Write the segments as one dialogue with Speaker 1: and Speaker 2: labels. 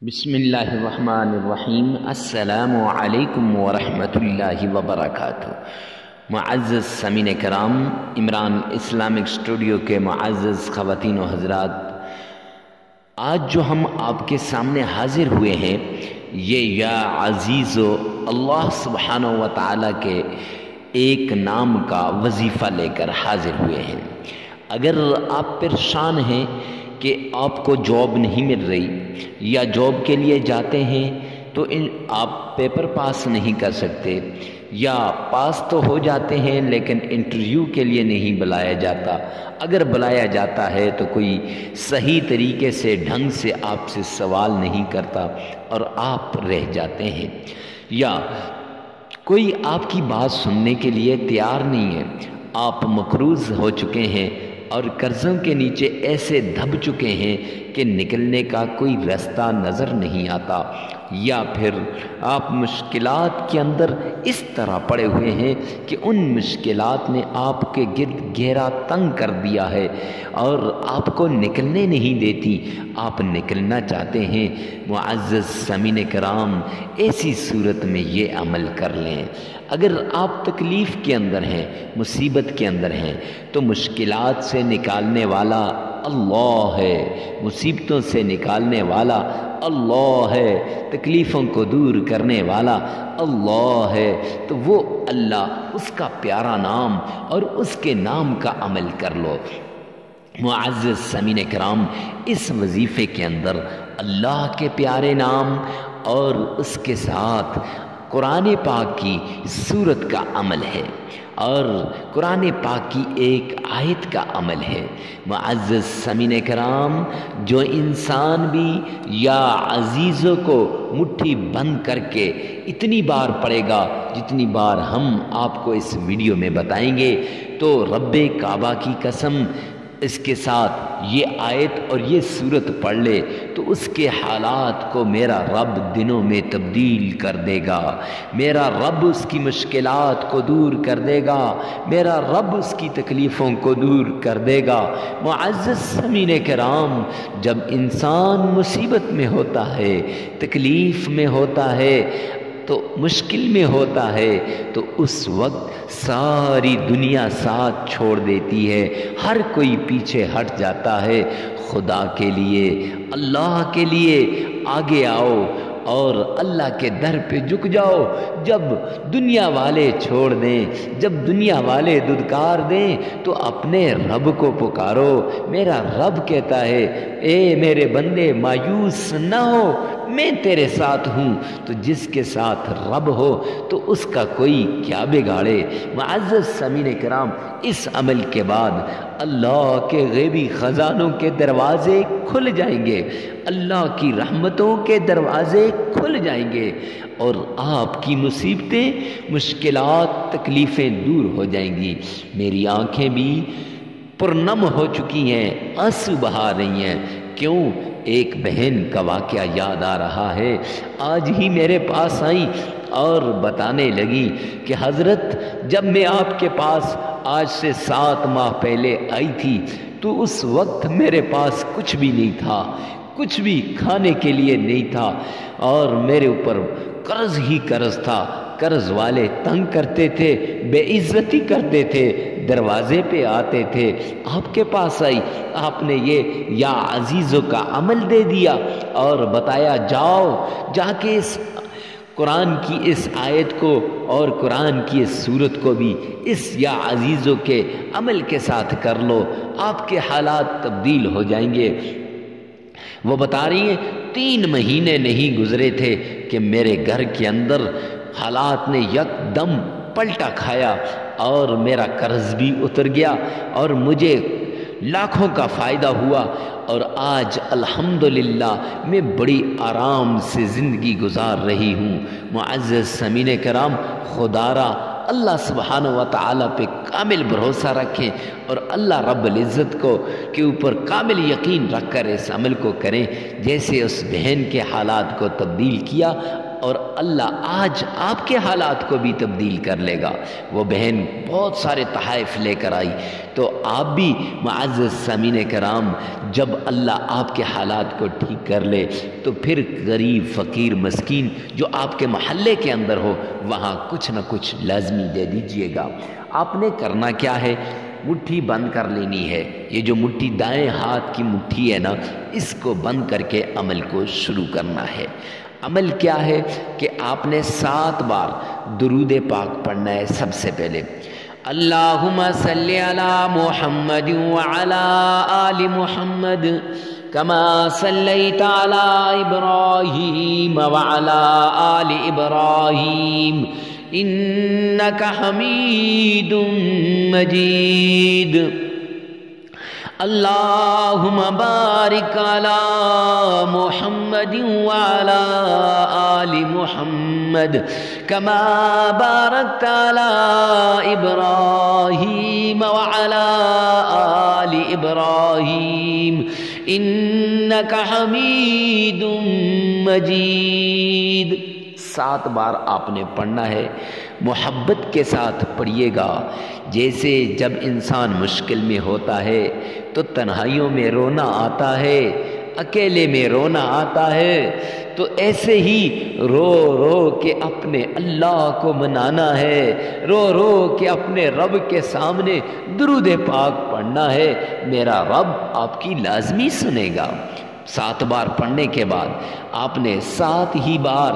Speaker 1: بسم اللہ الرحمن الرحیم۔ السلام علیکم ورحمۃ اللہ وبرکاتہ۔ معزز سامعین کرام، عمران اسلامک اسٹوڈیو کے معزز خواتین و حضرات، آج جو ہم آپ کے سامنے حاضر ہوئے ہیں یہ یا عزیزو اللہ سبحانہ و تعالیٰ کے ایک نام کا وظیفہ لے کر حاضر ہوئے ہیں۔ اگر آپ پریشان ہیں کہ آپ کو جاب نہیں مل رہی یا جاب کے لیے جاتے ہیں تو آپ پیپر پاس نہیں کر سکتے، یا پاس تو ہو جاتے ہیں لیکن انٹرویو کے لیے نہیں بلایا جاتا، اگر بلایا جاتا ہے تو کوئی صحیح طریقے سے ڈھنگ سے آپ سے سوال نہیں کرتا اور آپ رہ جاتے ہیں، یا کوئی آپ کی بات سننے کے لیے تیار نہیں ہے، آپ مقروض ہو چکے ہیں اور قرضوں کے نیچے ایسے دب چکے ہیں کہ نکلنے کا کوئی راستہ نظر نہیں آتا، یا پھر آپ مشکلات کے اندر اس طرح پڑے ہوئے ہیں کہ ان مشکلات نے آپ کے گرد گھیرا تنگ کر دیا ہے اور آپ کو نکلنے نہیں دیتی، آپ نکلنا چاہتے ہیں۔ معزز سامعین کرام، ایسی صورت میں یہ عمل کر لیں۔ اگر آپ تکلیف کے اندر ہیں، مصیبت کے اندر ہیں، تو مشکلات سے نکالنے والا اللہ ہے، مصیبتوں سے نکالنے والا اللہ ہے، تکلیفوں کو دور کرنے والا اللہ ہے، تو وہ اللہ، اس کا پیارا نام اور اس کے نام کا عمل کر لو۔ معزز سامعین کرام، اس وظیفے کے اندر اللہ کے پیارے نام اور اس کے ساتھ قرآن پاک کی سورت کا عمل ہے اور قرآن پاک کی ایک آیت کا عمل ہے۔ معزز سامعین کرام، جو انسان بھی یا عزیزوں کو مٹھی بند کر کے اتنی بار پڑھے گا جتنی بار ہم آپ کو اس ویڈیو میں بتائیں گے، تو رب کعبہ کی قسم اس کے ساتھ یہ آیت اور یہ سورت پڑھ لے تو اس کے حالات کو میرا رب دنوں میں تبدیل کر دے گا، میرا رب اس کی مشکلات کو دور کر دے گا، میرا رب اس کی تکلیفوں کو دور کر دے گا۔ معزز سامعین کرام، جب انسان مصیبت میں ہوتا ہے، تکلیف میں ہوتا ہے، تو مشکل میں ہوتا ہے، تو اس وقت ساری دنیا ساتھ چھوڑ دیتی ہے، ہر کوئی پیچھے ہٹ جاتا ہے۔ خدا کے لیے، اللہ کے لیے آگے آؤ اور اللہ کے در پہ جھک جاؤ۔ جب دنیا والے چھوڑ دیں، جب دنیا والے دھتکار دیں، تو اپنے رب کو پکارو۔ میرا رب کہتا ہے، اے میرے بندے مایوس نہ ہو، میں تیرے ساتھ ہوں۔ تو جس کے ساتھ رب ہو تو اس کا کوئی کیا بگاڑے۔ معزز سامعین کرام، اس عمل کے بعد اللہ کے غیبی خزانوں کے دروازے کھل جائیں گے، اللہ کی رحمتوں کے دروازے کھل جائیں گے اور آپ کی مصیبتیں، مشکلات، تکلیفیں دور ہو جائیں گی۔ میری آنکھیں بھی پرنم ہو چکی ہیں، آنسو بہا رہی ہیں۔ کیوں؟ ایک بہن کا واقعہ یاد آ رہا ہے، آج ہی میرے پاس آئی اور بتانے لگی کہ حضرت، جب میں آپ کے پاس آج سے 7 ماہ پہلے آئی تھی تو اس وقت میرے پاس کچھ بھی نہیں تھا، کچھ بھی کھانے کے لیے نہیں تھا اور میرے اوپر قرض ہی قرض تھا، قرض والے تنگ کرتے تھے، بے عزتی کرتے تھے، دروازے پہ آتے تھے۔ آپ کے پاس آئی، آپ نے یہ یا عزیزوں کا عمل دے دیا اور بتایا، جاؤ جا کے اس قرآن کی اس آیت کو اور قرآن کی اس سورت کو بھی اس یا عزیزوں کے عمل کے ساتھ کر لو، آپ کے حالات تبدیل ہو جائیں گے۔ وہ بتا رہی ہیں، 3 مہینے نہیں گزرے تھے کہ میرے گھر کے اندر حالات نے یک دم پلٹا کھایا اور میرا قرض بھی اتر گیا اور مجھے لاکھوں کا فائدہ ہوا، اور آج الحمدللہ میں بڑی آرام سے زندگی گزار رہی ہوں۔ معزز سامعین کرام، خدا را اللہ سبحانہ و تعالیٰ پہ کامل بھروسہ رکھیں اور اللہ رب العزت کو کے اوپر کامل یقین رکھ کر اس عمل کو کریں، جیسے اس بہن کے حالات کو تبدیل کیا، اور اللہ آج آپ کے حالات کو بھی تبدیل کر لے گا۔ وہ بہن بہت سارے تحائف لے کر آئی، تو آپ بھی معزز سامعین کرام جب اللہ آپ کے حالات کو ٹھیک کر لے تو پھر غریب فقیر مسکین جو آپ کے محلے کے اندر ہو وہاں کچھ نہ کچھ لازمی دے دیجئے گا۔ آپ نے کرنا کیا ہے، مٹھی بند کر لینی ہے۔ یہ جو مٹھی دائیں ہاتھ کی مٹھی ہے نا، اس کو بند کر کے عمل کو شروع کرنا ہے۔ عمل کیا ہے کہ آپ نے 7 بار درود پاک پڑھنا ہے۔ سب سے پہلے اللہم صلی علی محمد وعلی آل محمد کما صلیت علی ابراہیم وعلی آل ابراہیم انک حمید مجید۔ اللہم بارک علی محمد وعلی آل محمد کما بارکت علی ابراہیم وعلی آل ابراہیم انک حمید مجید۔ 7 بار آپ نے پڑھنا ہے، محبت کے ساتھ پڑھیے گا۔ جیسے جب انسان مشکل میں ہوتا ہے تو تنہائیوں میں رونا آتا ہے، اکیلے میں رونا آتا ہے، تو ایسے ہی رو رو کے اپنے اللہ کو منانا ہے، رو رو کے اپنے رب کے سامنے درود پاک پڑھنا ہے۔ میرا رب آپ کی لازمی سنے گا۔ 7 بار پڑھنے کے بعد آپ نے 7 ہی بار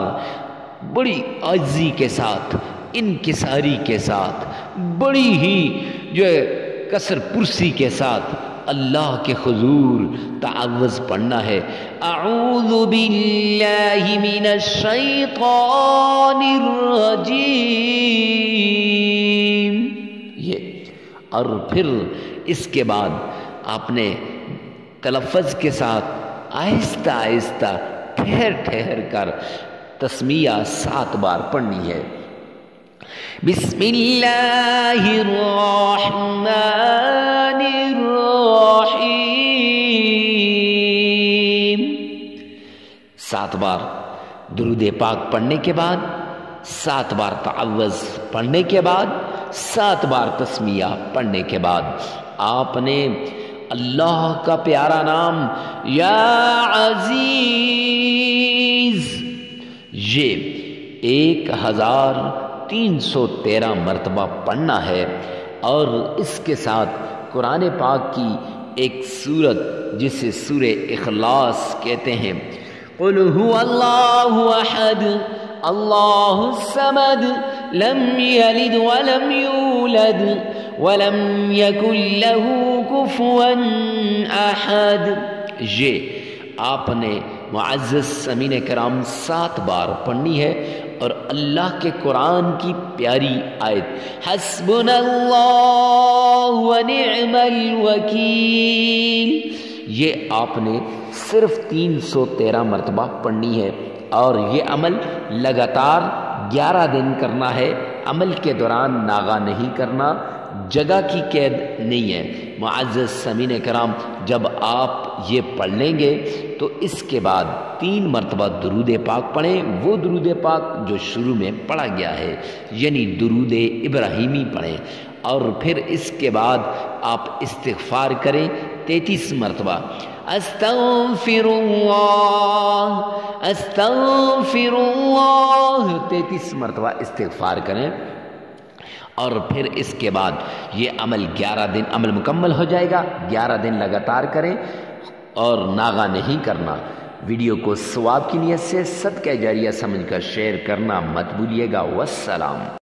Speaker 1: بڑی عاجزی کے ساتھ، انکساری کے ساتھ، بڑی ہی جو کسر پرسی کے ساتھ اللہ کے حضور تعوذ پڑھنا ہے۔ اعوذ باللہ من الشیطان الرجیم، یہ اور پھر اس کے بعد آپ نے تلفظ کے ساتھ آہستہ آہستہ ٹھہر ٹھہر کر تسمیہ 7 بار پڑھنی ہے۔ بسم اللہ الرحمن الرحیم۔ 7 بار درود پاک پڑھنے کے بعد، 7 بار تعوذ پڑھنے کے بعد، 7 بار تسمیہ پڑھنے کے بعد آپ نے اللہ کا پیارا نام یا عزیز یہ 1313 مرتبہ پڑھنا ہے، اور اس کے ساتھ قرآن پاک کی ایک سورت جسے سورہ اخلاص کہتے ہیں، قل هو اللہ احد اللہ الصمد لم یلد ولم یولد ولم یکن له کفوا احد، یہ آپ نے معزز سامعین کرام 7 بار پڑھنی ہے۔ اور اللہ کے قرآن کی پیاری آیت حسبنا اللہ ونعم الوکیل، یہ آپ نے صرف 313 مرتبہ پڑھنی ہے، اور یہ عمل لگاتار 11 دن کرنا ہے۔ عمل کے دوران ناغہ نہیں کرنا، جگہ کی قید نہیں ہے۔ معزز سامعین کرام جب آپ یہ پڑھ لیں گے تو اس کے بعد 3 مرتبہ درود پاک پڑھیں، وہ درود پاک جو شروع میں پڑھا گیا ہے، یعنی درود ابراہیمی پڑھیں، اور پھر اس کے بعد آپ استغفار کریں 33 مرتبہ، استغفر اللہ استغفر اللہ، 33 مرتبہ استغفار کریں، اور پھر اس کے بعد یہ عمل 11 دن عمل مکمل ہو جائے گا۔ 11 دن لگاتار کریں اور ناغہ نہیں کرنا۔ ویڈیو کو ثواب کی نیت سے صدقہ جاریہ سمجھ کر شیئر کرنا مت بھولیے گا۔ والسلام۔